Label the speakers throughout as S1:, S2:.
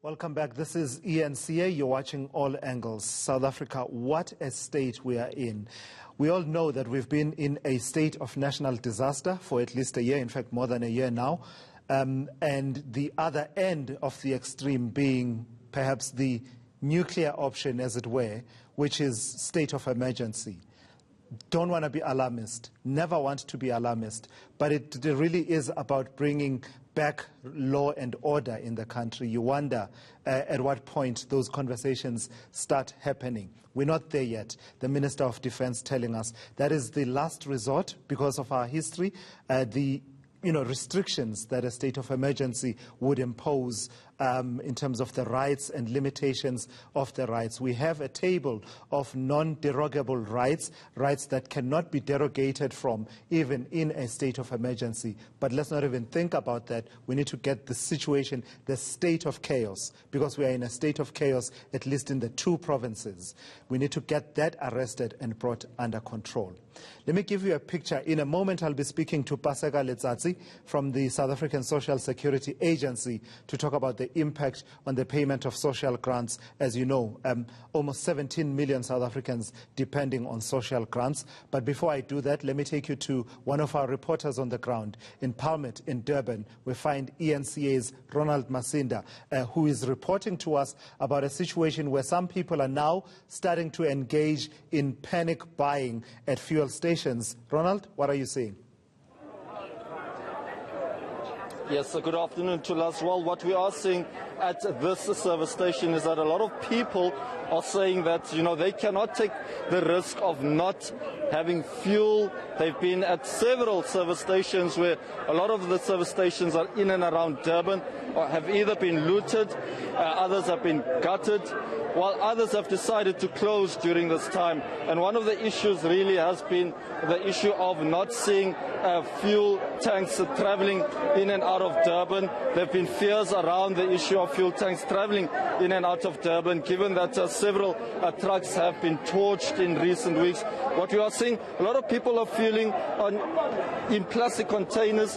S1: Welcome back. This is eNCA. You're watching All Angles. South Africa, what a state we are in. We all know that we've been in a state of national disaster for at least a year, in fact, more than a year now. And the other end of the extreme being perhaps the nuclear option, as it were, which is state of emergency. Don't want to be alarmist, never want to be alarmist, but it really is about bringing back law and order in the country. You wonder at what point those conversations start happening. We're not there yet. The Minister of Defense telling us that is the last resort because of our history, the restrictions that a state of emergency would impose in terms of the rights and limitations of the rights. We have a table of non-derogable rights, rights that cannot be derogated from even in a state of emergency. But let's not even think about that. We need to get the situation, the state of chaos, because we are in a state of chaos, at least in the two provinces. We need to get that arrested and brought under control. Let me give you a picture. In a moment, I'll be speaking to Paseka Letsatsi from the South African Social Security Agency to talk about the impact on the payment of social grants. As you know, almost 17 million South Africans depending on social grants. But before I do that, let me take you to one of our reporters on the ground. In Palmiet, in Durban, we find eNCA's Ronald Masinda, who is reporting to us about a situation where some people are now starting to engage in panic buying at fuel stations. Ronald, what are you saying?
S2: Yes, good afternoon to us. Well, what we are seeing at this service station is that a lot of people are saying that, they cannot take the risk of not having fuel. They've been at several service stations where a lot of the service stations are in and around Durban or have either been looted, others have been gutted, while others have decided to close during this time. And one of the issues really has been the issue of not seeing fuel tanks traveling in and out of Durban. There have been fears around the issue of fuel tanks traveling in and out of Durban, given that several trucks have been torched in recent weeks. What we are seeing, a lot of people are fueling in plastic containers.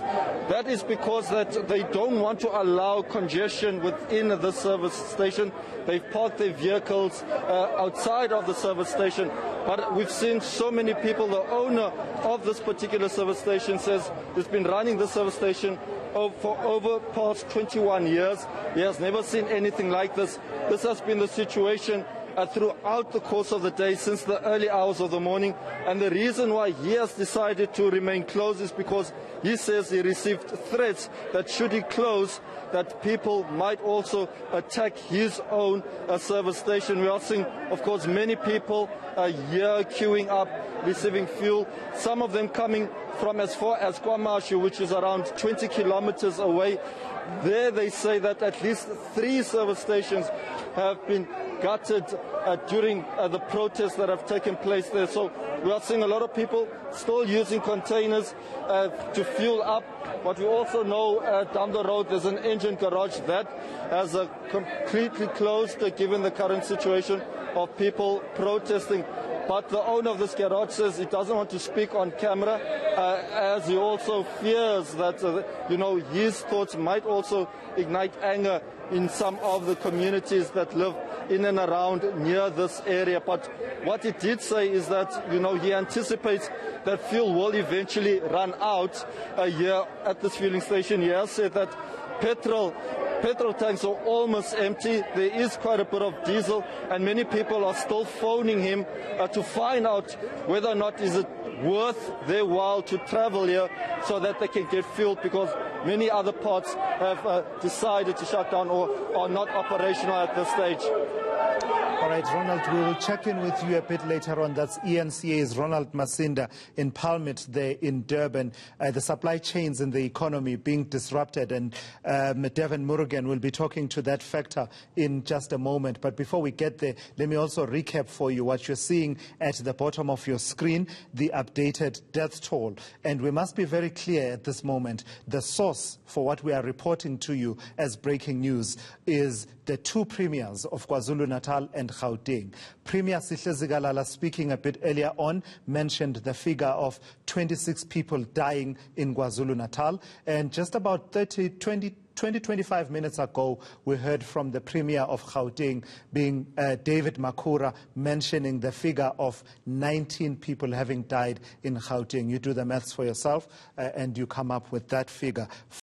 S2: That is because that they don't want to allow congestion within the service station. They've parked their vehicles outside of the service station. But we've seen so many people. The owner of this particular service station says he's been running the service station for over past 21 years. He has never seen anything like this. This has been the situation throughout the course of the day since the early hours of the morning. And the reason why he has decided to remain closed is because he says he received threats that should he close, that people might also attack his own service station. We are seeing, of course, many people here queuing up, receiving fuel, some of them coming from as far as KwaMashu, which is around 20 kilometers away. There they say that at least 3 service stations have been gutted during the protests that have taken place there. So we are seeing a lot of people still using containers to fuel up. But we also know down the road there's an engine garage that has completely closed given the current situation of people protesting. But the owner of this garage says he doesn't want to speak on camera, as he also fears that, his thoughts might also ignite anger in some of the communities that live in and around near this area. But what he did say is that, he anticipates that fuel will eventually run out here at this fueling station. He has said that petrol tanks are almost empty. There is quite a bit of diesel, and many people are still phoning him to find out whether or not is it worth their while to travel here so that they can get fuel, because many other parts have decided to shut down or are not operational at this stage.
S1: All right, Ronald, we will check in with you a bit later on. That's eNCA's Ronald Masinda in Palmiet there in Durban. The supply chains in the economy being disrupted, and Devin Murugan will be talking to that factor in just a moment. But before we get there, let me also recap for you what you're seeing at the bottom of your screen, the updated death toll. And we must be very clear at this moment. The source for what we are reporting to you as breaking news is the 2 premiers of KwaZulu-Natal and Gauteng. Premier Sihle Zikalala, speaking a bit earlier on, mentioned the figure of 26 people dying in KwaZulu-Natal and just about 20 25 minutes ago, we heard from the Premier of Gauteng, being David Makhura, mentioning the figure of 19 people having died in Gauteng. You do the maths for yourself and you come up with that figure.